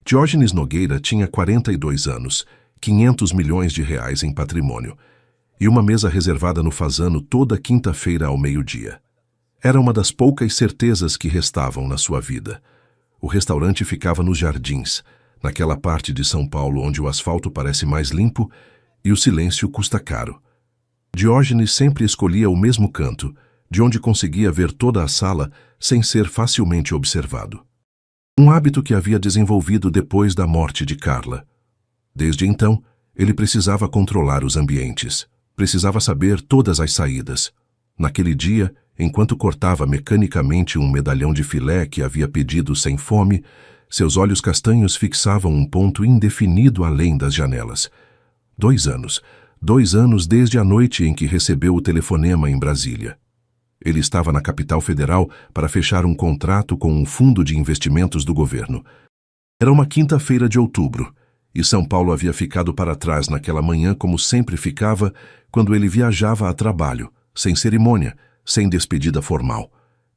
Diógenes Nogueira tinha 42 anos, 500 milhões de reais em patrimônio, e uma mesa reservada no Fazano toda quinta-feira ao meio-dia. Era uma das poucas certezas que restavam na sua vida. O restaurante ficava nos Jardins, naquela parte de São Paulo onde o asfalto parece mais limpo e o silêncio custa caro. Diógenes sempre escolhia o mesmo canto, de onde conseguia ver toda a sala sem ser facilmente observado. Um hábito que havia desenvolvido depois da morte de Carla. Desde então, ele precisava controlar os ambientes, precisava saber todas as saídas. Naquele dia, enquanto cortava mecanicamente um medalhão de filé que havia pedido sem fome, seus olhos castanhos fixavam um ponto indefinido além das janelas. 2 anos. 2 anos desde a noite em que recebeu o telefonema em Brasília. Ele estava na capital federal para fechar um contrato com um fundo de investimentos do governo. Era uma quinta-feira de outubro, e São Paulo havia ficado para trás naquela manhã como sempre ficava quando ele viajava a trabalho, sem cerimônia, sem despedida formal.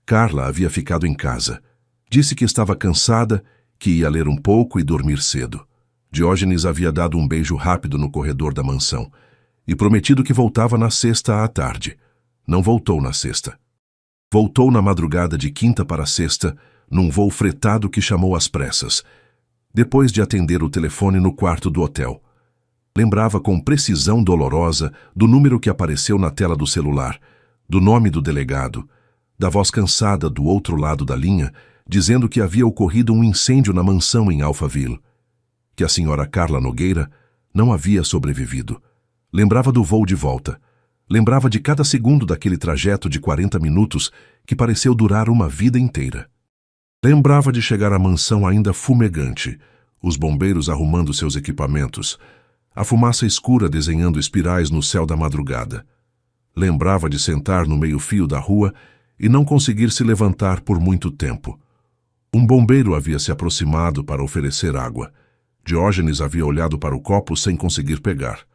Carla havia ficado em casa. Disse que estava cansada, que ia ler um pouco e dormir cedo. Diógenes havia dado um beijo rápido no corredor da mansão e prometido que voltava na sexta à tarde. Não voltou na sexta. Voltou na madrugada de quinta para sexta, num voo fretado que chamou às pressas, depois de atender o telefone no quarto do hotel. Lembrava com precisão dolorosa do número que apareceu na tela do celular, do nome do delegado, da voz cansada do outro lado da linha, dizendo que havia ocorrido um incêndio na mansão em Alphaville, que a senhora Carla Nogueira não havia sobrevivido. Lembrava do voo de volta. Lembrava de cada segundo daquele trajeto de 40 minutos que pareceu durar uma vida inteira. Lembrava de chegar à mansão ainda fumegante, os bombeiros arrumando seus equipamentos, a fumaça escura desenhando espirais no céu da madrugada. Lembrava de sentar no meio-fio da rua e não conseguir se levantar por muito tempo. Um bombeiro havia se aproximado para oferecer água. Diógenes havia olhado para o copo sem conseguir pegar.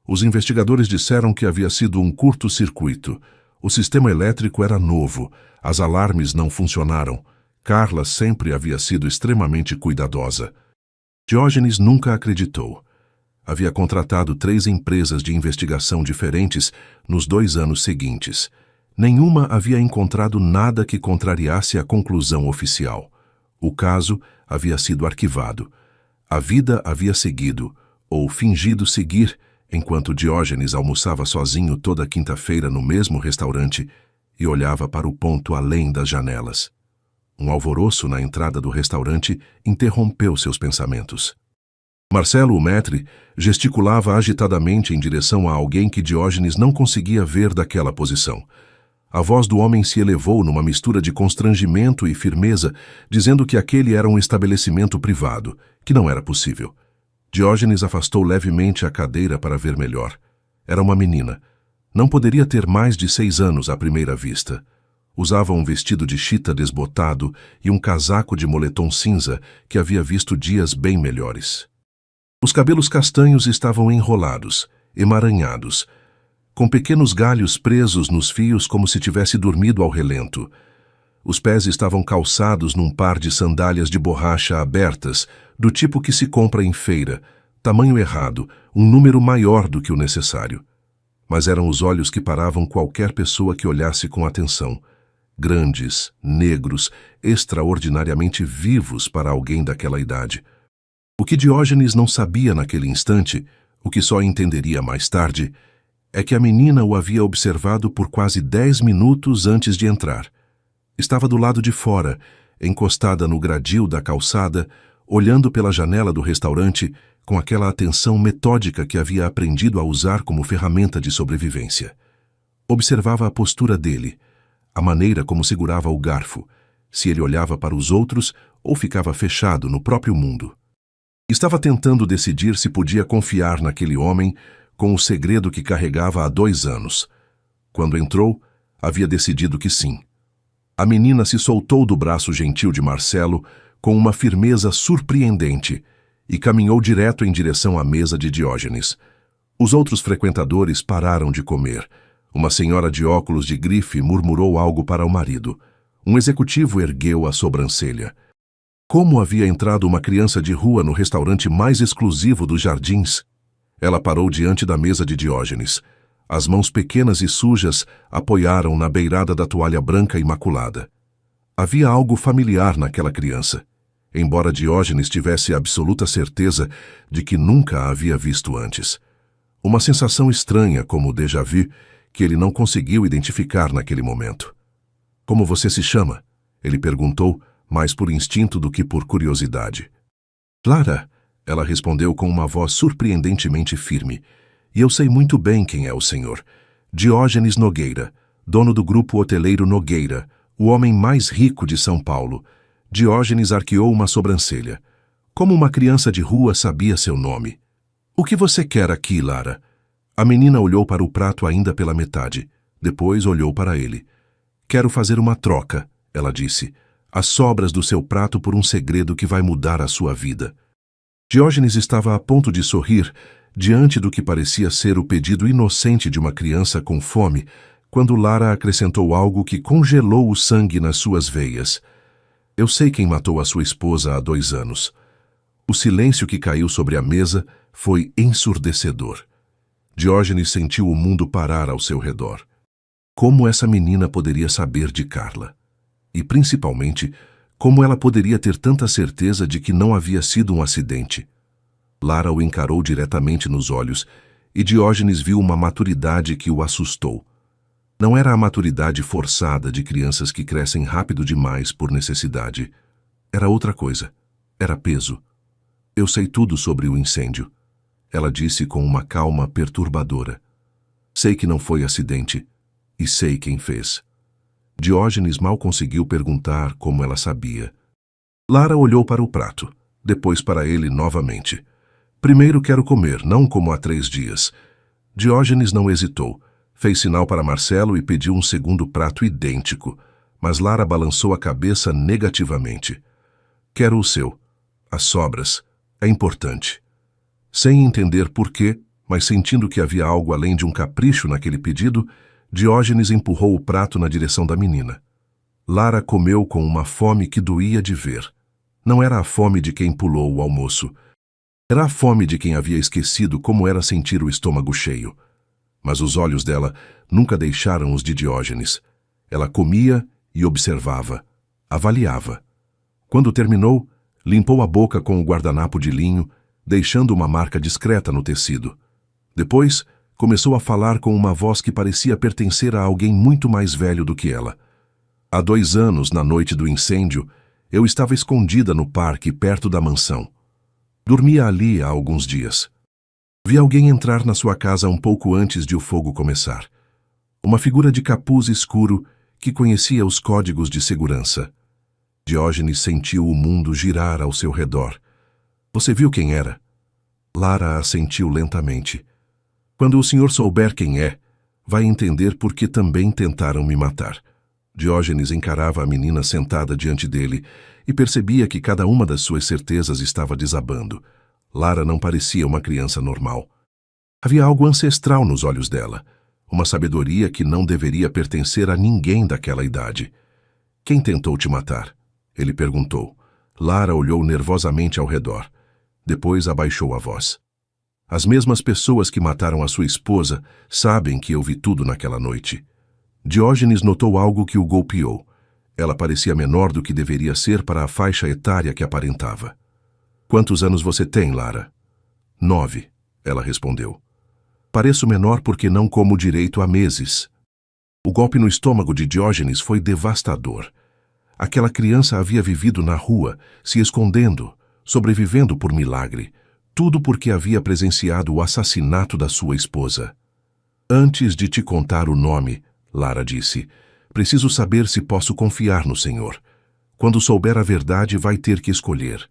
Os investigadores disseram que havia sido um curto-circuito. O sistema elétrico era novo, as alarmes não funcionaram. Carla sempre havia sido extremamente cuidadosa. Diógenes nunca acreditou. Havia contratado 3 empresas de investigação diferentes nos 2 anos seguintes. Nenhuma havia encontrado nada que contrariasse a conclusão oficial. O caso havia sido arquivado. A vida havia seguido, ou fingido seguir, enquanto Diógenes almoçava sozinho toda quinta-feira no mesmo restaurante e olhava para o ponto além das janelas. Um alvoroço na entrada do restaurante interrompeu seus pensamentos. Marcelo, o maître, gesticulava agitadamente em direção a alguém que Diógenes não conseguia ver daquela posição. A voz do homem se elevou numa mistura de constrangimento e firmeza, dizendo que aquele era um estabelecimento privado, que não era possível. Diógenes afastou levemente a cadeira para ver melhor. Era uma menina. Não poderia ter mais de 6 anos à primeira vista. Usava um vestido de chita desbotado e um casaco de moletom cinza que havia visto dias bem melhores. Os cabelos castanhos estavam enrolados, emaranhados, com pequenos galhos presos nos fios como se tivesse dormido ao relento. Os pés estavam calçados num par de sandálias de borracha abertas, do tipo que se compra em feira, tamanho errado, um número maior do que o necessário. Mas eram os olhos que paravam qualquer pessoa que olhasse com atenção. Grandes, negros, extraordinariamente vivos para alguém daquela idade. O que Diógenes não sabia naquele instante, o que só entenderia mais tarde, é que a menina o havia observado por quase 10 minutos antes de entrar. Estava do lado de fora, encostada no gradil da calçada, olhando pela janela do restaurante com aquela atenção metódica que havia aprendido a usar como ferramenta de sobrevivência. Observava a postura dele, a maneira como segurava o garfo, se ele olhava para os outros ou ficava fechado no próprio mundo. Estava tentando decidir se podia confiar naquele homem com o segredo que carregava há 2 anos. Quando entrou, havia decidido que sim. A menina se soltou do braço gentil de Marcelo com uma firmeza surpreendente e caminhou direto em direção à mesa de Diógenes. Os outros frequentadores pararam de comer. Uma senhora de óculos de grife murmurou algo para o marido. Um executivo ergueu a sobrancelha. Como havia entrado uma criança de rua no restaurante mais exclusivo dos jardins? Ela parou diante da mesa de Diógenes. As mãos pequenas e sujas apoiaram na beirada da toalha branca imaculada. Havia algo familiar naquela criança, embora Diógenes tivesse absoluta certeza de que nunca a havia visto antes. Uma sensação estranha, como déjà vu, que ele não conseguiu identificar naquele momento. "Como você se chama?" ele perguntou, mais por instinto do que por curiosidade. "Lara", ela respondeu com uma voz surpreendentemente firme. "E eu sei muito bem quem é o senhor. Diógenes Nogueira, dono do grupo hoteleiro Nogueira, o homem mais rico de São Paulo." Diógenes arqueou uma sobrancelha. Como uma criança de rua sabia seu nome? "O que você quer aqui, Lara?" A menina olhou para o prato ainda pela metade. Depois olhou para ele. "Quero fazer uma troca", ela disse. "As sobras do seu prato por um segredo que vai mudar a sua vida." Diógenes estava a ponto de sorrir diante do que parecia ser o pedido inocente de uma criança com fome, quando Lara acrescentou algo que congelou o sangue nas suas veias. "Eu sei quem matou a sua esposa há 2 anos." O silêncio que caiu sobre a mesa foi ensurdecedor. Diógenes sentiu o mundo parar ao seu redor. Como essa menina poderia saber de Carla? E, principalmente, como ela poderia ter tanta certeza de que não havia sido um acidente? Lara o encarou diretamente nos olhos e Diógenes viu uma maturidade que o assustou. Não era a maturidade forçada de crianças que crescem rápido demais por necessidade. Era outra coisa. Era peso. "Eu sei tudo sobre o incêndio", ela disse com uma calma perturbadora. "Sei que não foi acidente, e sei quem fez." Diógenes mal conseguiu perguntar como ela sabia. Lara olhou para o prato, depois para ele novamente. "Primeiro quero comer, não como há 3 dias." Diógenes não hesitou. Fez sinal para Marcelo e pediu um segundo prato idêntico, mas Lara balançou a cabeça negativamente. "Quero o seu. As sobras. É importante." Sem entender por quê, mas sentindo que havia algo além de um capricho naquele pedido, Diógenes empurrou o prato na direção da menina. Lara comeu com uma fome que doía de ver. Não era a fome de quem pulou o almoço. Era a fome de quem havia esquecido como era sentir o estômago cheio. Mas os olhos dela nunca deixaram os de Diógenes. Ela comia e observava, avaliava. Quando terminou, limpou a boca com o guardanapo de linho, deixando uma marca discreta no tecido. Depois, começou a falar com uma voz que parecia pertencer a alguém muito mais velho do que ela. "Há 2 anos, na noite do incêndio, eu estava escondida no parque perto da mansão. Dormia ali há alguns dias. Vi alguém entrar na sua casa um pouco antes de o fogo começar. Uma figura de capuz escuro que conhecia os códigos de segurança." Diógenes sentiu o mundo girar ao seu redor. "Você viu quem era?" Lara assentiu lentamente. "Quando o senhor souber quem é, vai entender por que também tentaram me matar." Diógenes encarava a menina sentada diante dele e percebia que cada uma das suas certezas estava desabando. Lara não parecia uma criança normal. Havia algo ancestral nos olhos dela, uma sabedoria que não deveria pertencer a ninguém daquela idade. "Quem tentou te matar?" ele perguntou. Lara olhou nervosamente ao redor. Depois abaixou a voz. "As mesmas pessoas que mataram a sua esposa sabem que eu vi tudo naquela noite." Diógenes notou algo que o golpeou. Ela parecia menor do que deveria ser para a faixa etária que aparentava. "Quantos anos você tem, Lara?" 9, ela respondeu. "Pareço menor porque não como direito há meses." O golpe no estômago de Diógenes foi devastador. Aquela criança havia vivido na rua, se escondendo, sobrevivendo por milagre, tudo porque havia presenciado o assassinato da sua esposa. "Antes de te contar o nome", Lara disse, "preciso saber se posso confiar no Senhor. Quando souber a verdade, vai ter que escolher.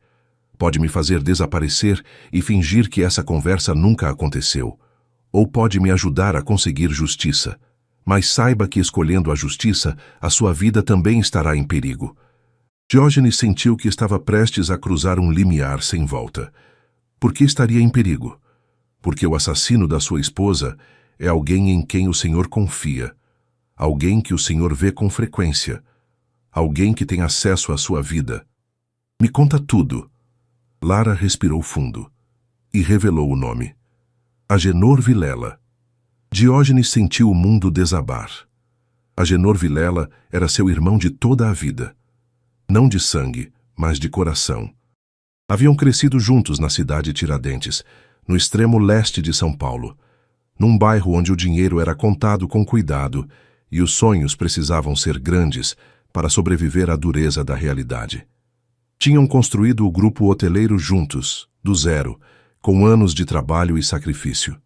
Pode me fazer desaparecer e fingir que essa conversa nunca aconteceu. Ou pode me ajudar a conseguir justiça. Mas saiba que escolhendo a justiça, a sua vida também estará em perigo." Diógenes sentiu que estava prestes a cruzar um limiar sem volta. Por que estaria em perigo? Porque o assassino da sua esposa é alguém em quem o Senhor confia, alguém que o Senhor vê com frequência, alguém que tem acesso à sua vida. Me conta tudo. Lara respirou fundo e revelou o nome. Agenor Vilela. Diógenes sentiu o mundo desabar. Agenor Vilela era seu irmão de toda a vida. Não de sangue, mas de coração. Haviam crescido juntos na cidade Tiradentes, no extremo leste de São Paulo, num bairro onde o dinheiro era contado com cuidado e os sonhos precisavam ser grandes para sobreviver à dureza da realidade. Tinham construído o grupo hoteleiro juntos, do zero, com anos de trabalho e sacrifício.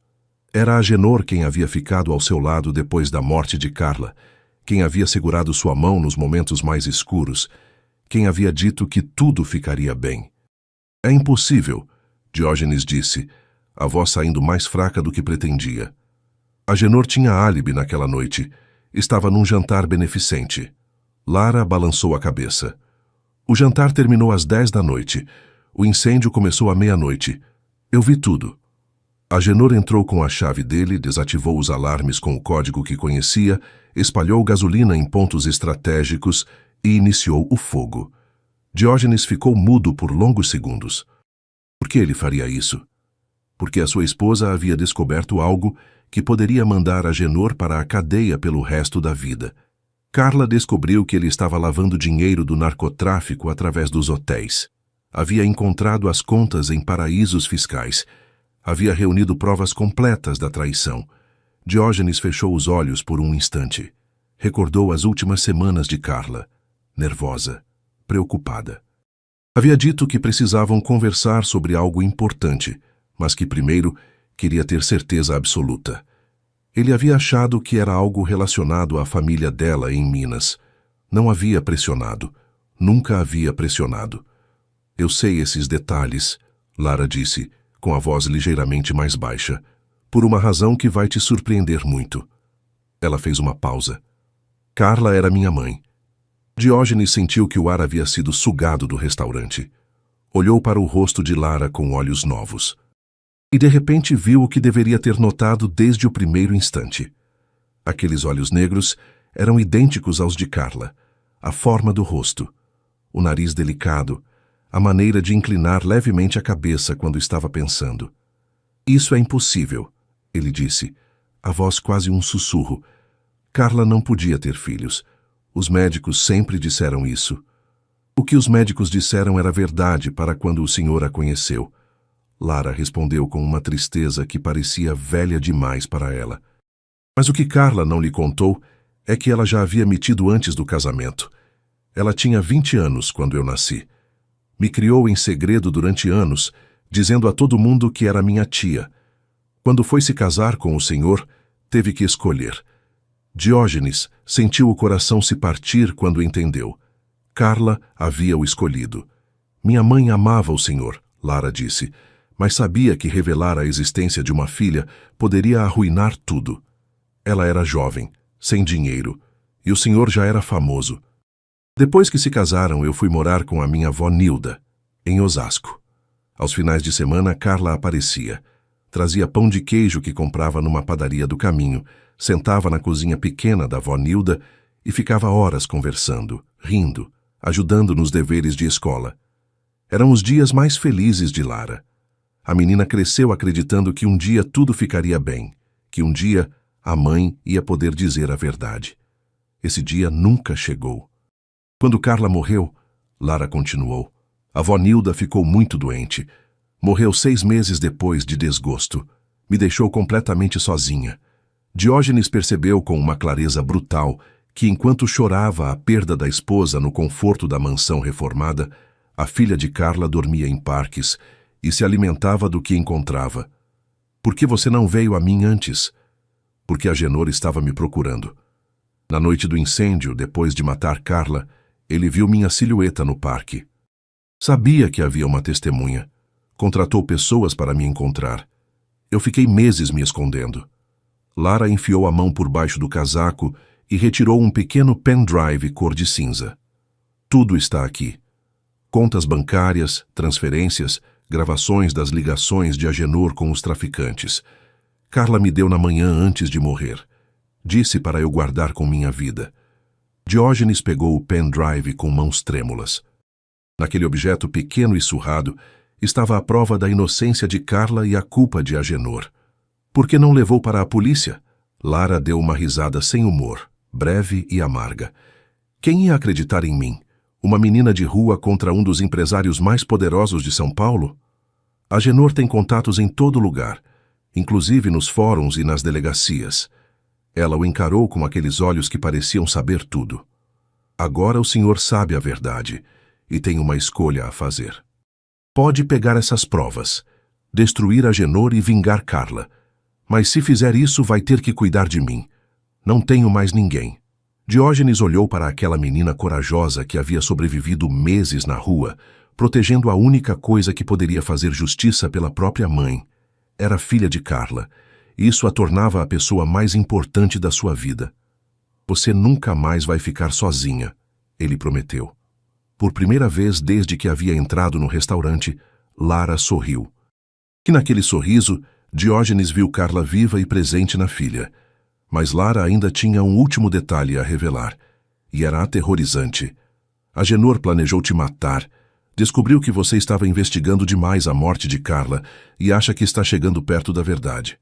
Era Agenor quem havia ficado ao seu lado depois da morte de Carla, quem havia segurado sua mão nos momentos mais escuros, quem havia dito que tudo ficaria bem. É impossível, Diógenes disse, a voz saindo mais fraca do que pretendia. Agenor tinha álibi naquela noite. Estava num jantar beneficente. Lara balançou a cabeça. O jantar terminou às 10 da noite. O incêndio começou à meia-noite. Eu vi tudo. Agenor entrou com a chave dele, desativou os alarmes com o código que conhecia, espalhou gasolina em pontos estratégicos e iniciou o fogo. Diógenes ficou mudo por longos segundos. Por que ele faria isso? Porque a sua esposa havia descoberto algo que poderia mandar Agenor para a cadeia pelo resto da vida. Carla descobriu que ele estava lavando dinheiro do narcotráfico através dos hotéis. Havia encontrado as contas em paraísos fiscais. Havia reunido provas completas da traição. Diógenes fechou os olhos por um instante. Recordou as últimas semanas de Carla, nervosa, preocupada. Havia dito que precisavam conversar sobre algo importante, mas que primeiro queria ter certeza absoluta. Ele havia achado que era algo relacionado à família dela em Minas. Não havia pressionado. Nunca havia pressionado. Eu sei esses detalhes, Lara disse, com a voz ligeiramente mais baixa, por uma razão que vai te surpreender muito. Ela fez uma pausa. Carla era minha mãe. Diógenes sentiu que o ar havia sido sugado do restaurante. Olhou para o rosto de Lara com olhos novos. E de repente viu o que deveria ter notado desde o primeiro instante. Aqueles olhos negros eram idênticos aos de Carla. A forma do rosto, o nariz delicado, a maneira de inclinar levemente a cabeça quando estava pensando. Isso é impossível, ele disse, a voz quase um sussurro. Carla não podia ter filhos. Os médicos sempre disseram isso. O que os médicos disseram era verdade para quando o senhor a conheceu. Lara respondeu com uma tristeza que parecia velha demais para ela. Mas o que Carla não lhe contou é que ela já havia me tido antes do casamento. Ela tinha 20 anos quando eu nasci. Me criou em segredo durante anos, dizendo a todo mundo que era minha tia. Quando foi se casar com o senhor, teve que escolher. Diógenes sentiu o coração se partir quando entendeu. Carla havia o escolhido. Minha mãe amava o senhor, Lara disse, mas sabia que revelar a existência de uma filha poderia arruinar tudo. Ela era jovem, sem dinheiro, e o senhor já era famoso. Depois que se casaram, eu fui morar com a minha avó Nilda, em Osasco. Aos finais de semana, Carla aparecia. Trazia pão de queijo que comprava numa padaria do caminho, sentava na cozinha pequena da avó Nilda e ficava horas conversando, rindo, ajudando nos deveres de escola. Eram os dias mais felizes de Lara. A menina cresceu acreditando que um dia tudo ficaria bem, que um dia a mãe ia poder dizer a verdade. Esse dia nunca chegou. Quando Carla morreu, Lara continuou, a avó Nilda ficou muito doente. Morreu 6 meses depois de desgosto. Me deixou completamente sozinha. Diógenes percebeu com uma clareza brutal que, enquanto chorava a perda da esposa no conforto da mansão reformada, a filha de Carla dormia em parques e se alimentava do que encontrava. Por que você não veio a mim antes? Porque Agenor estava me procurando. Na noite do incêndio, depois de matar Carla, ele viu minha silhueta no parque. Sabia que havia uma testemunha. Contratou pessoas para me encontrar. Eu fiquei meses me escondendo. Lara enfiou a mão por baixo do casaco e retirou um pequeno pendrive cor de cinza. Tudo está aqui. Contas bancárias, transferências, gravações das ligações de Agenor com os traficantes. Carla me deu na manhã antes de morrer. Disse para eu guardar com minha vida. Diógenes pegou o pendrive com mãos trêmulas. Naquele objeto pequeno e surrado estava a prova da inocência de Carla e a culpa de Agenor. Por que não levou para a polícia? Lara deu uma risada sem humor, breve e amarga. Quem ia acreditar em mim? Uma menina de rua contra um dos empresários mais poderosos de São Paulo? Agenor tem contatos em todo lugar, inclusive nos fóruns e nas delegacias. Ela o encarou com aqueles olhos que pareciam saber tudo. Agora o senhor sabe a verdade e tem uma escolha a fazer. Pode pegar essas provas, destruir Agenor e vingar Carla. Mas se fizer isso, vai ter que cuidar de mim. Não tenho mais ninguém. Diógenes olhou para aquela menina corajosa que havia sobrevivido meses na rua, protegendo a única coisa que poderia fazer justiça pela própria mãe. Era filha de Carla. Isso a tornava a pessoa mais importante da sua vida. Você nunca mais vai ficar sozinha, ele prometeu. Por primeira vez desde que havia entrado no restaurante, Lara sorriu. E naquele sorriso, Diógenes viu Carla viva e presente na filha. Mas Lara ainda tinha um último detalhe a revelar, e era aterrorizante. Agenor planejou te matar. Descobriu que você estava investigando demais a morte de Carla e acha que está chegando perto da verdade.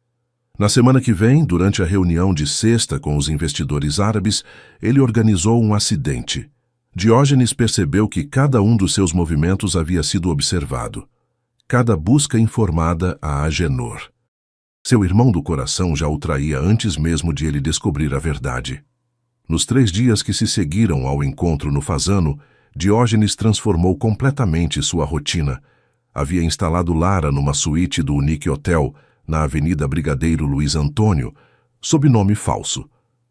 Na semana que vem, durante a reunião de sexta com os investidores árabes, ele organizou um acidente. Diógenes percebeu que cada um dos seus movimentos havia sido observado. Cada busca informada a Agenor. Seu irmão do coração já o traía antes mesmo de ele descobrir a verdade. Nos 3 dias que se seguiram ao encontro no Fasano, Diógenes transformou completamente sua rotina. Havia instalado Lara numa suíte do Unique Hotel, na Avenida Brigadeiro Luiz Antônio, sob nome falso,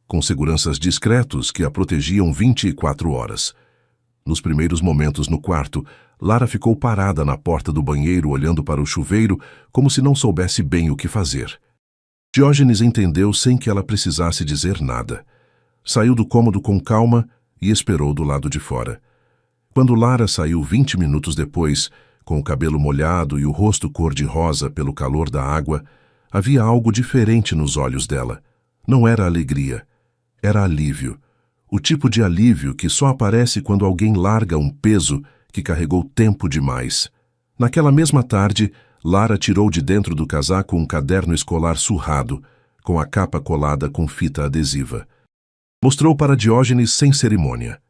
com seguranças discretos que a protegiam 24 horas. Nos primeiros momentos no quarto, Lara ficou parada na porta do banheiro olhando para o chuveiro como se não soubesse bem o que fazer. Diógenes entendeu sem que ela precisasse dizer nada. Saiu do cômodo com calma e esperou do lado de fora. Quando Lara saiu 20 minutos depois, com o cabelo molhado e o rosto cor-de-rosa pelo calor da água, havia algo diferente nos olhos dela. Não era alegria, era alívio. O tipo de alívio que só aparece quando alguém larga um peso que carregou tempo demais. Naquela mesma tarde, Lara tirou de dentro do casaco um caderno escolar surrado, com a capa colada com fita adesiva. Mostrou para Diógenes sem cerimônia.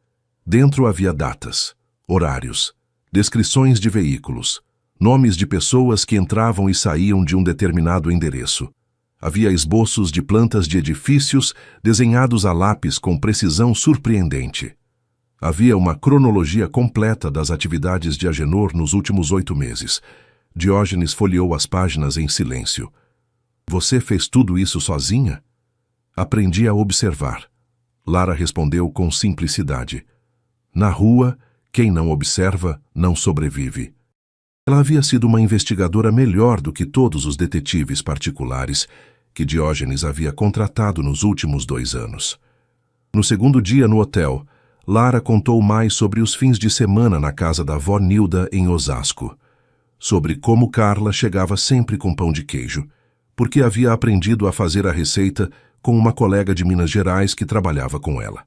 Dentro havia datas, horários, descrições de veículos, nomes de pessoas que entravam e saíam de um determinado endereço. Havia esboços de plantas de edifícios desenhados a lápis com precisão surpreendente. Havia uma cronologia completa das atividades de Agenor nos últimos 8 meses. Diógenes folheou as páginas em silêncio. Você fez tudo isso sozinha? Aprendi a observar. Lara respondeu com simplicidade. Na rua, quem não observa não sobrevive. Ela havia sido uma investigadora melhor do que todos os detetives particulares que Diógenes havia contratado nos últimos 2 anos. No segundo dia no hotel, Lara contou mais sobre os fins de semana na casa da avó Nilda em Osasco. Sobre como Carla chegava sempre com pão de queijo, porque havia aprendido a fazer a receita com uma colega de Minas Gerais que trabalhava com ela.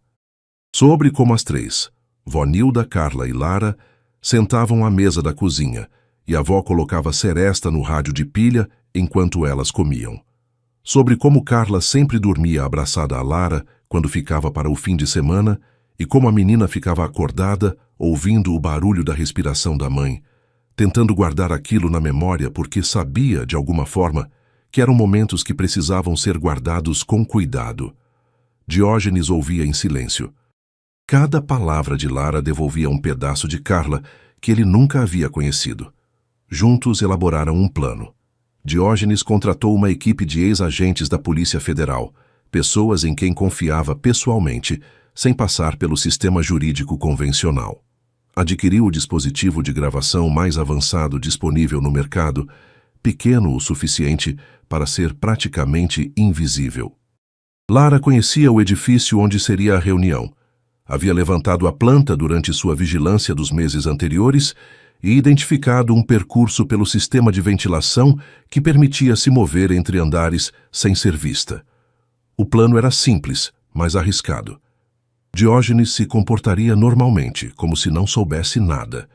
Sobre como as 3, vó Nilda, Carla e Lara, sentavam à mesa da cozinha, e a avó colocava seresta no rádio de pilha enquanto elas comiam. Sobre como Carla sempre dormia abraçada a Lara quando ficava para o fim de semana e como a menina ficava acordada, ouvindo o barulho da respiração da mãe, tentando guardar aquilo na memória porque sabia, de alguma forma, que eram momentos que precisavam ser guardados com cuidado. Diógenes ouvia em silêncio. Cada palavra de Lara devolvia um pedaço de Carla que ele nunca havia conhecido. Juntos elaboraram um plano. Diógenes contratou uma equipe de ex-agentes da Polícia Federal, pessoas em quem confiava pessoalmente, sem passar pelo sistema jurídico convencional. Adquiriu o dispositivo de gravação mais avançado disponível no mercado, pequeno o suficiente para ser praticamente invisível. Lara conhecia o edifício onde seria a reunião. Havia levantado a planta durante sua vigilância dos meses anteriores e identificado um percurso pelo sistema de ventilação que permitia se mover entre andares sem ser vista. O plano era simples, mas arriscado. Diógenes se comportaria normalmente, como se não soubesse nada.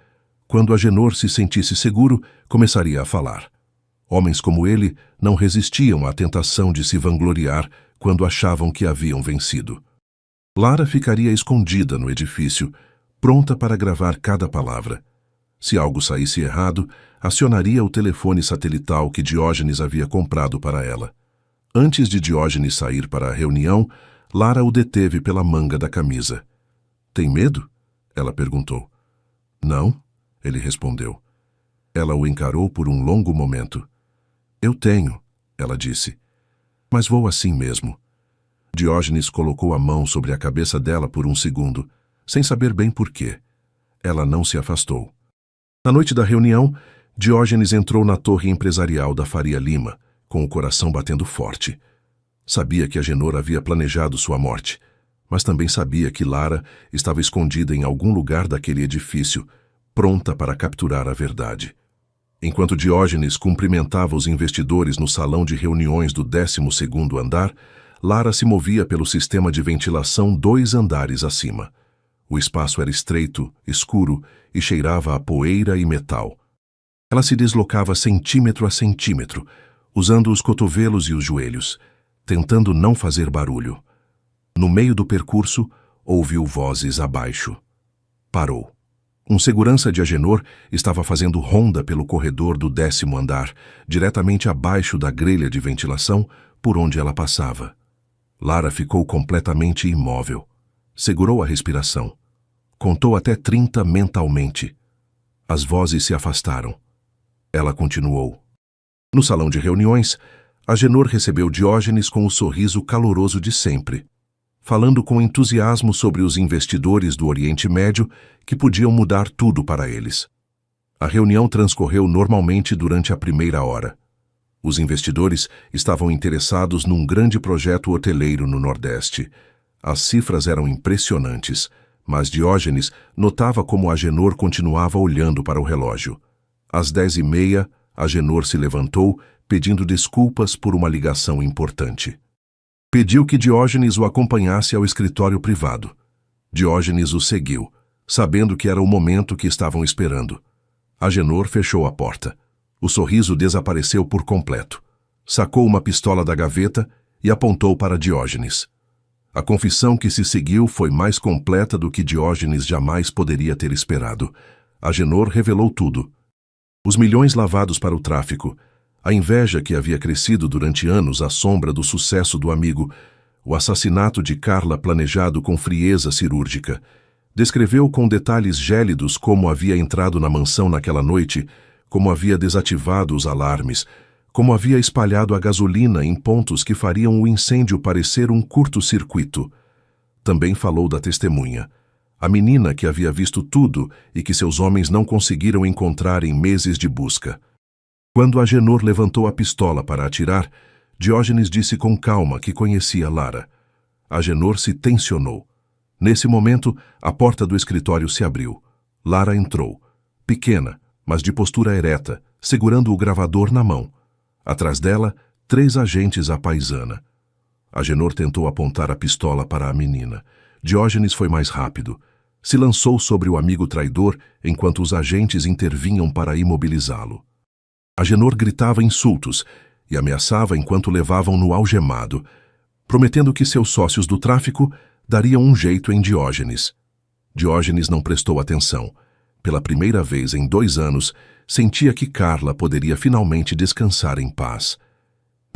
Quando Agenor se sentisse seguro, começaria a falar. Homens como ele não resistiam à tentação de se vangloriar quando achavam que haviam vencido. Lara ficaria escondida no edifício, pronta para gravar cada palavra. Se algo saísse errado, acionaria o telefone satelital que Diógenes havia comprado para ela. Antes de Diógenes sair para a reunião, Lara o deteve pela manga da camisa. "Tem medo?" ela perguntou. "Não", ele respondeu. Ela o encarou por um longo momento. "Eu tenho", ela disse. "Mas vou assim mesmo." Diógenes colocou a mão sobre a cabeça dela por um segundo, sem saber bem por quê. Ela não se afastou. Na noite da reunião, Diógenes entrou na torre empresarial da Faria Lima, com o coração batendo forte. Sabia que Agenor havia planejado sua morte, mas também sabia que Lara estava escondida em algum lugar daquele edifício, pronta para capturar a verdade. Enquanto Diógenes cumprimentava os investidores no salão de reuniões do 12º andar, Lara se movia pelo sistema de ventilação 2 andares acima. O espaço era estreito, escuro e cheirava a poeira e metal. Ela se deslocava centímetro a centímetro, usando os cotovelos e os joelhos, tentando não fazer barulho. No meio do percurso, ouviu vozes abaixo. Parou. Um segurança de Agenor estava fazendo ronda pelo corredor do 10º andar, diretamente abaixo da grelha de ventilação por onde ela passava. Lara ficou completamente imóvel. Segurou a respiração. Contou até 30 mentalmente. As vozes se afastaram. Ela continuou. No salão de reuniões, Agenor recebeu Diógenes com o sorriso caloroso de sempre, falando com entusiasmo sobre os investidores do Oriente Médio que podiam mudar tudo para eles. A reunião transcorreu normalmente durante a primeira hora. Os investidores estavam interessados num grande projeto hoteleiro no Nordeste. As cifras eram impressionantes, mas Diógenes notava como Agenor continuava olhando para o relógio. Às 10h30, Agenor se levantou, pedindo desculpas por uma ligação importante. Pediu que Diógenes o acompanhasse ao escritório privado. Diógenes o seguiu, sabendo que era o momento que estavam esperando. Agenor fechou a porta. O sorriso desapareceu por completo. Sacou uma pistola da gaveta e apontou para Diógenes. A confissão que se seguiu foi mais completa do que Diógenes jamais poderia ter esperado. Agenor revelou tudo. Os milhões lavados para o tráfico, a inveja que havia crescido durante anos à sombra do sucesso do amigo, o assassinato de Carla planejado com frieza cirúrgica. Descreveu com detalhes gélidos como havia entrado na mansão naquela noite, como havia desativado os alarmes, como havia espalhado a gasolina em pontos que fariam o incêndio parecer um curto-circuito. Também falou da testemunha, a menina que havia visto tudo e que seus homens não conseguiram encontrar em meses de busca. Quando Agenor levantou a pistola para atirar, Diógenes disse com calma que conhecia Lara. Agenor se tensionou. Nesse momento, a porta do escritório se abriu. Lara entrou, pequena, mas de postura ereta, segurando o gravador na mão. Atrás dela, 3 agentes à paisana. Agenor tentou apontar a pistola para a menina. Diógenes foi mais rápido. Se lançou sobre o amigo traidor enquanto os agentes intervinham para imobilizá-lo. Agenor gritava insultos e ameaçava enquanto levavam no algemado, prometendo que seus sócios do tráfico dariam um jeito em Diógenes. Diógenes não prestou atenção. Pela primeira vez em 2 anos, sentia que Carla poderia finalmente descansar em paz.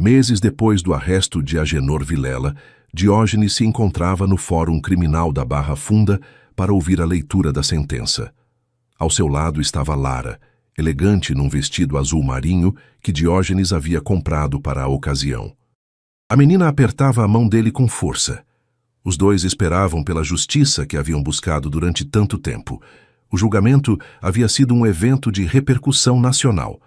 Meses depois do arresto de Agenor Vilela, Diógenes se encontrava no Fórum Criminal da Barra Funda para ouvir a leitura da sentença. Ao seu lado estava Lara, elegante num vestido azul marinho que Diógenes havia comprado para a ocasião. A menina apertava a mão dele com força. Os dois esperavam pela justiça que haviam buscado durante tanto tempo. O julgamento havia sido um evento de repercussão nacional.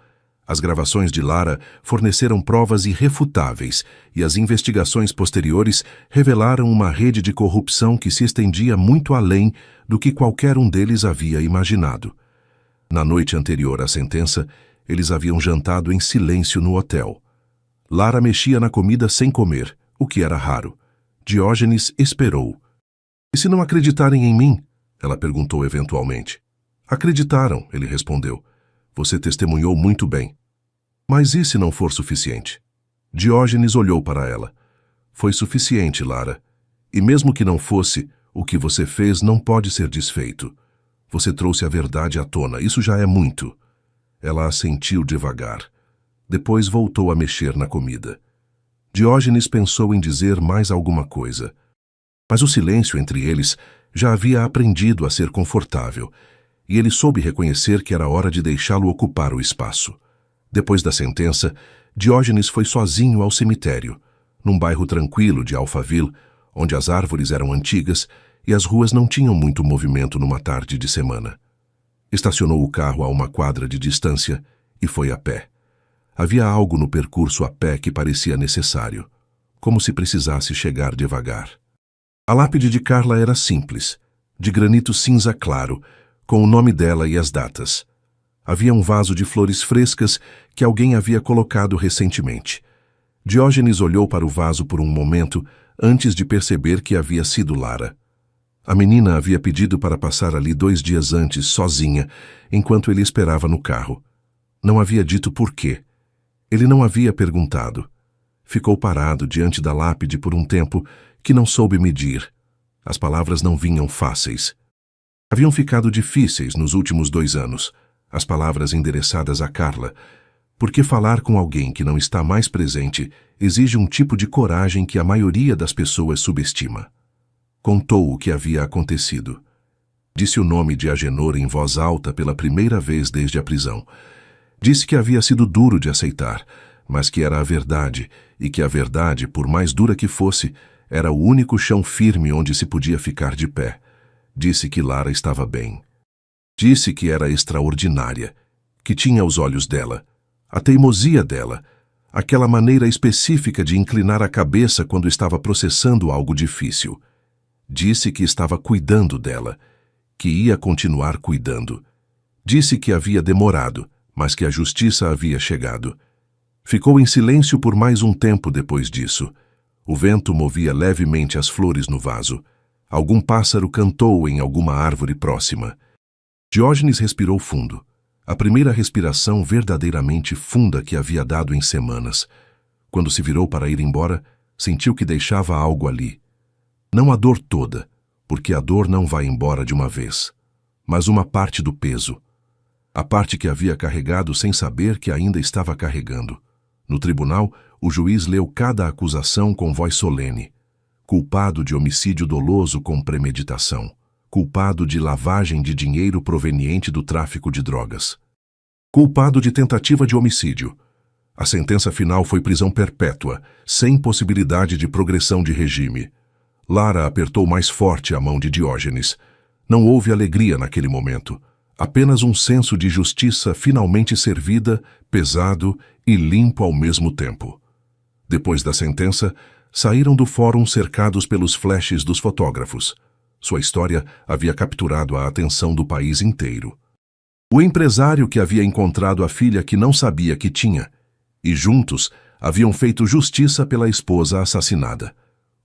As gravações de Lara forneceram provas irrefutáveis e as investigações posteriores revelaram uma rede de corrupção que se estendia muito além do que qualquer um deles havia imaginado. Na noite anterior à sentença, eles haviam jantado em silêncio no hotel. Lara mexia na comida sem comer, o que era raro. Diógenes esperou. "E se não acreditarem em mim?" ela perguntou eventualmente. Acreditaram, ele respondeu. Você testemunhou muito bem. Mas e se não for suficiente? Diógenes olhou para ela. Foi suficiente, Lara. E mesmo que não fosse, o que você fez não pode ser desfeito. Você trouxe a verdade à tona, isso já é muito. Ela assentiu devagar. Depois voltou a mexer na comida. Diógenes pensou em dizer mais alguma coisa. Mas o silêncio entre eles já havia aprendido a ser confortável, e ele soube reconhecer que era hora de deixá-lo ocupar o espaço. Depois da sentença, Diógenes foi sozinho ao cemitério, num bairro tranquilo de Alphaville, onde as árvores eram antigas e as ruas não tinham muito movimento numa tarde de semana. Estacionou o carro a uma quadra de distância e foi a pé. Havia algo no percurso a pé que parecia necessário, como se precisasse chegar devagar. A lápide de Carla era simples, de granito cinza claro, com o nome dela e as datas. Havia um vaso de flores frescas que alguém havia colocado recentemente. Diógenes olhou para o vaso por um momento antes de perceber que havia sido Lara. A menina havia pedido para passar ali 2 dias antes, sozinha, enquanto ele esperava no carro. Não havia dito por quê. Ele não havia perguntado. Ficou parado diante da lápide por um tempo que não soube medir. As palavras não vinham fáceis. Haviam ficado difíceis nos últimos 2 anos, as palavras endereçadas a Carla, porque falar com alguém que não está mais presente exige um tipo de coragem que a maioria das pessoas subestima. Contou o que havia acontecido. Disse o nome de Agenor em voz alta pela primeira vez desde a prisão. Disse que havia sido duro de aceitar, mas que era a verdade, e que a verdade, por mais dura que fosse, era o único chão firme onde se podia ficar de pé. Disse que Lara estava bem. Disse que era extraordinária, que tinha os olhos dela, a teimosia dela, aquela maneira específica de inclinar a cabeça quando estava processando algo difícil. Disse que estava cuidando dela, que ia continuar cuidando. Disse que havia demorado, mas que a justiça havia chegado. Ficou em silêncio por mais um tempo depois disso. O vento movia levemente as flores no vaso. Algum pássaro cantou em alguma árvore próxima. Diógenes respirou fundo. A primeira respiração verdadeiramente funda que havia dado em semanas. Quando se virou para ir embora, sentiu que deixava algo ali. Não a dor toda, porque a dor não vai embora de uma vez, mas uma parte do peso. A parte que havia carregado sem saber que ainda estava carregando. No tribunal, o juiz leu cada acusação com voz solene. Culpado de homicídio doloso com premeditação. Culpado de lavagem de dinheiro proveniente do tráfico de drogas. Culpado de tentativa de homicídio. A sentença final foi prisão perpétua, sem possibilidade de progressão de regime. Lara apertou mais forte a mão de Diógenes. Não houve alegria naquele momento. Apenas um senso de justiça finalmente servida, pesado e limpo ao mesmo tempo. Depois da sentença, saíram do fórum cercados pelos flashes dos fotógrafos. Sua história havia capturado a atenção do país inteiro. O empresário que havia encontrado a filha que não sabia que tinha, e juntos haviam feito justiça pela esposa assassinada.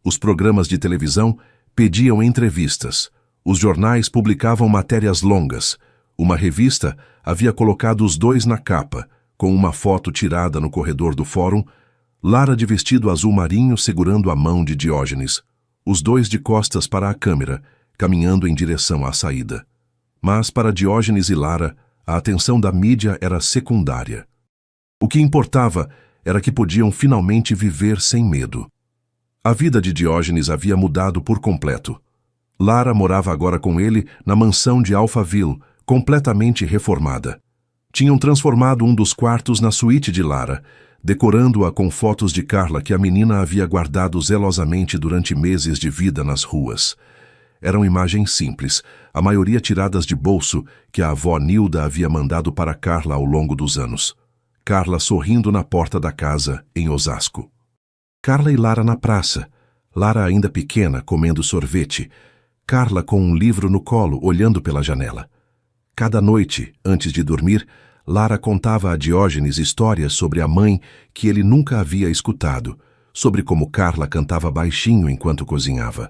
Os programas de televisão pediam entrevistas. Os jornais publicavam matérias longas. Uma revista havia colocado os dois na capa, com uma foto tirada no corredor do fórum, Lara de vestido azul marinho segurando a mão de Diógenes, os dois de costas para a câmera, caminhando em direção à saída. Mas para Diógenes e Lara, a atenção da mídia era secundária. O que importava era que podiam finalmente viver sem medo. A vida de Diógenes havia mudado por completo. Lara morava agora com ele na mansão de Alphaville, completamente reformada. Tinham transformado um dos quartos na suíte de Lara, decorando-a com fotos de Carla que a menina havia guardado zelosamente durante meses de vida nas ruas. Eram imagens simples, a maioria tiradas de bolso que a avó Nilda havia mandado para Carla ao longo dos anos. Carla sorrindo na porta da casa, em Osasco. Carla e Lara na praça, Lara ainda pequena, comendo sorvete, Carla com um livro no colo, olhando pela janela. Cada noite, antes de dormir, Lara contava a Diógenes histórias sobre a mãe que ele nunca havia escutado, sobre como Carla cantava baixinho enquanto cozinhava,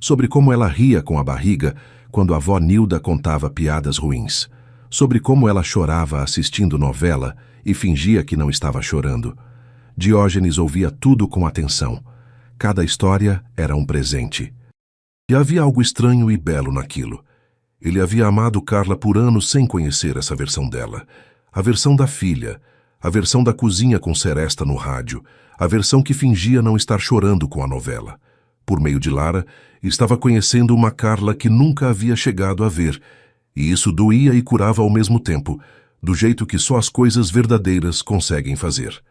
sobre como ela ria com a barriga quando a avó Nilda contava piadas ruins, sobre como ela chorava assistindo novela e fingia que não estava chorando. Diógenes ouvia tudo com atenção. Cada história era um presente. E havia algo estranho e belo naquilo. Ele havia amado Carla por anos sem conhecer essa versão dela. A versão da filha, a versão da cozinha com seresta no rádio, a versão que fingia não estar chorando com a novela. Por meio de Lara, estava conhecendo uma Carla que nunca havia chegado a ver, e isso doía e curava ao mesmo tempo, do jeito que só as coisas verdadeiras conseguem fazer.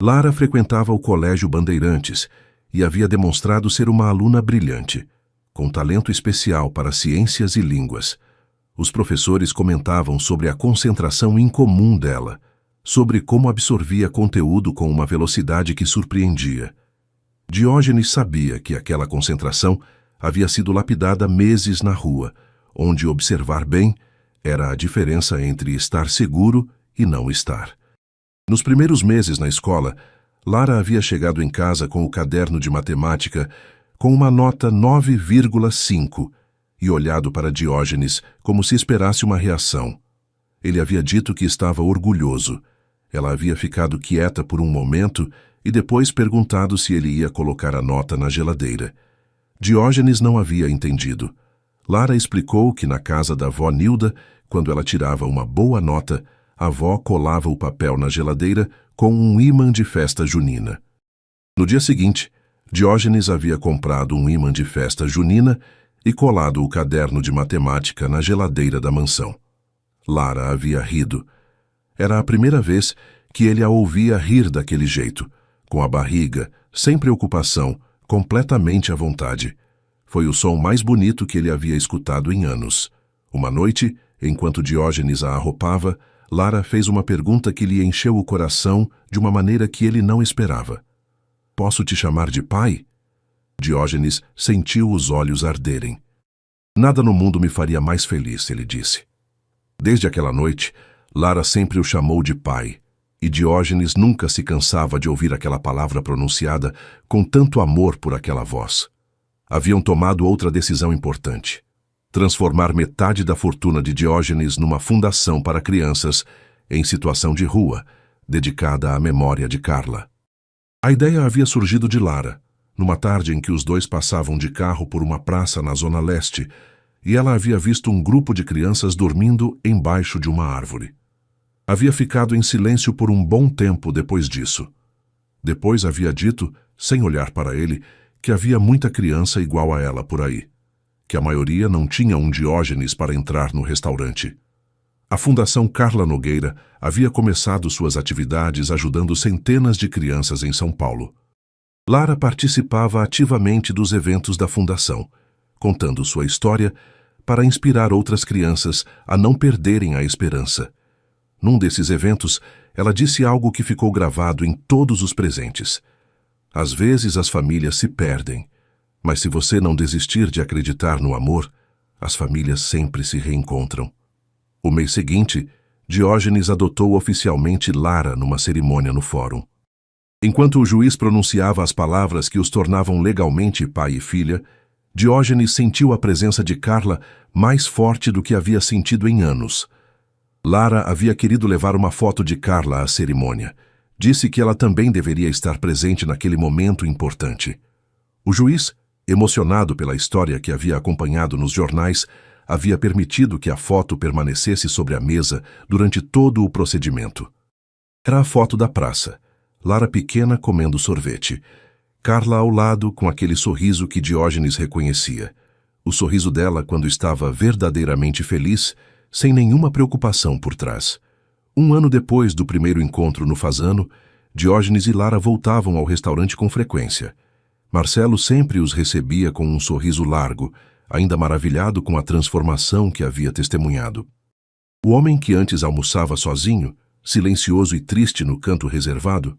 Lara frequentava o Colégio Bandeirantes e havia demonstrado ser uma aluna brilhante, com talento especial para ciências e línguas. Os professores comentavam sobre a concentração incomum dela, sobre como absorvia conteúdo com uma velocidade que surpreendia. Diógenes sabia que aquela concentração havia sido lapidada meses na rua, onde observar bem era a diferença entre estar seguro e não estar. Nos primeiros meses na escola, Lara havia chegado em casa com o caderno de matemática com uma nota 9,5 e olhado para Diógenes como se esperasse uma reação. Ele havia dito que estava orgulhoso. Ela havia ficado quieta por um momento e depois perguntado se ele ia colocar a nota na geladeira. Diógenes não havia entendido. Lara explicou que na casa da avó Nilda, quando ela tirava uma boa nota, a avó colava o papel na geladeira com um ímã de festa junina. No dia seguinte, Diógenes havia comprado um ímã de festa junina e colado o caderno de matemática na geladeira da mansão. Lara havia rido. Era a primeira vez que ele a ouvia rir daquele jeito, com a barriga, sem preocupação, completamente à vontade. Foi o som mais bonito que ele havia escutado em anos. Uma noite, enquanto Diógenes a arropava, Lara fez uma pergunta que lhe encheu o coração de uma maneira que ele não esperava. "Posso te chamar de pai?" Diógenes sentiu os olhos arderem. "Nada no mundo me faria mais feliz", ele disse. Desde aquela noite, Lara sempre o chamou de pai, e Diógenes nunca se cansava de ouvir aquela palavra pronunciada com tanto amor por aquela voz. Haviam tomado outra decisão importante: transformar metade da fortuna de Diógenes numa fundação para crianças em situação de rua, dedicada à memória de Carla. A ideia havia surgido de Lara, numa tarde em que os dois passavam de carro por uma praça na Zona Leste, e ela havia visto um grupo de crianças dormindo embaixo de uma árvore. Havia ficado em silêncio por um bom tempo depois disso. Depois havia dito, sem olhar para ele, que havia muita criança igual a ela por aí, que a maioria não tinha um Diógenes para entrar no restaurante. A Fundação Carla Nogueira havia começado suas atividades ajudando centenas de crianças em São Paulo. Lara participava ativamente dos eventos da Fundação, contando sua história para inspirar outras crianças a não perderem a esperança. Num desses eventos, ela disse algo que ficou gravado em todos os presentes. Às vezes as famílias se perdem, mas se você não desistir de acreditar no amor, as famílias sempre se reencontram. O mês seguinte, Diógenes adotou oficialmente Lara numa cerimônia no fórum. Enquanto o juiz pronunciava as palavras que os tornavam legalmente pai e filha, Diógenes sentiu a presença de Carla mais forte do que havia sentido em anos. Lara havia querido levar uma foto de Carla à cerimônia. Disse que ela também deveria estar presente naquele momento importante. O juiz, emocionado pela história que havia acompanhado nos jornais, havia permitido que a foto permanecesse sobre a mesa durante todo o procedimento. Era a foto da praça. Lara pequena comendo sorvete. Carla ao lado com aquele sorriso que Diógenes reconhecia. O sorriso dela quando estava verdadeiramente feliz, sem nenhuma preocupação por trás. Um ano depois do primeiro encontro no Fazano, Diógenes e Lara voltavam ao restaurante com frequência. Marcelo sempre os recebia com um sorriso largo, ainda maravilhado com a transformação que havia testemunhado. O homem que antes almoçava sozinho, silencioso e triste no canto reservado,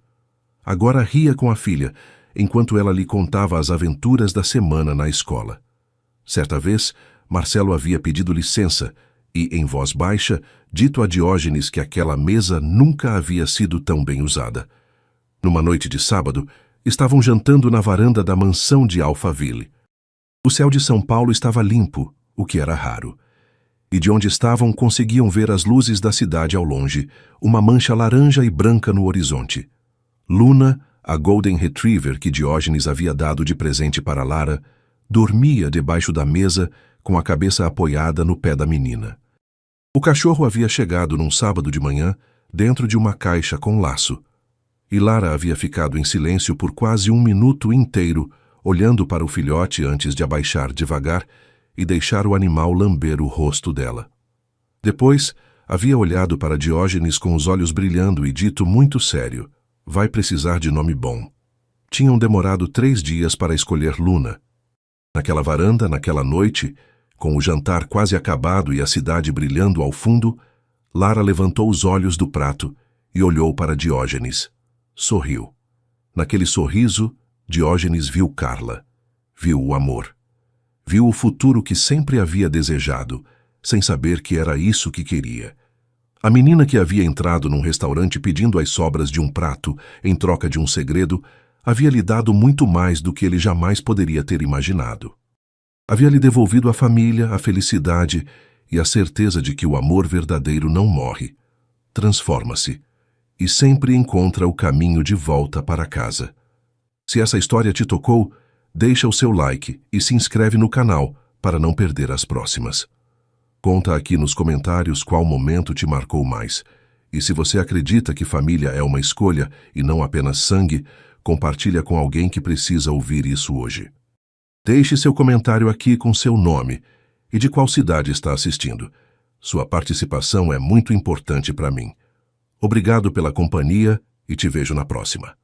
agora ria com a filha, enquanto ela lhe contava as aventuras da semana na escola. Certa vez, Marcelo havia pedido licença e, em voz baixa, dito a Diógenes que aquela mesa nunca havia sido tão bem usada. Numa noite de sábado, estavam jantando na varanda da mansão de Alphaville. O céu de São Paulo estava limpo, o que era raro. E de onde estavam conseguiam ver as luzes da cidade ao longe, uma mancha laranja e branca no horizonte. Luna, a Golden Retriever que Diógenes havia dado de presente para Lara, dormia debaixo da mesa com a cabeça apoiada no pé da menina. O cachorro havia chegado num sábado de manhã dentro de uma caixa com laço, e Lara havia ficado em silêncio por quase 1 minuto inteiro, olhando para o filhote antes de abaixar devagar e deixar o animal lamber o rosto dela. Depois, havia olhado para Diógenes com os olhos brilhando e dito muito sério: vai precisar de nome bom. Tinham demorado 3 dias para escolher Luna. Naquela varanda, naquela noite, com o jantar quase acabado e a cidade brilhando ao fundo, Lara levantou os olhos do prato e olhou para Diógenes. Sorriu. Naquele sorriso, Diógenes viu Carla. Viu o amor. Viu o futuro que sempre havia desejado, sem saber que era isso que queria. A menina que havia entrado num restaurante pedindo as sobras de um prato em troca de um segredo havia lhe dado muito mais do que ele jamais poderia ter imaginado. Havia lhe devolvido a família, a felicidade e a certeza de que o amor verdadeiro não morre, transforma-se e sempre encontra o caminho de volta para casa. Se essa história te tocou, deixa o seu like e se inscreve no canal para não perder as próximas. Conta aqui nos comentários qual momento te marcou mais. E se você acredita que família é uma escolha e não apenas sangue, compartilha com alguém que precisa ouvir isso hoje. Deixe seu comentário aqui com seu nome e de qual cidade está assistindo. Sua participação é muito importante para mim. Obrigado pela companhia e te vejo na próxima.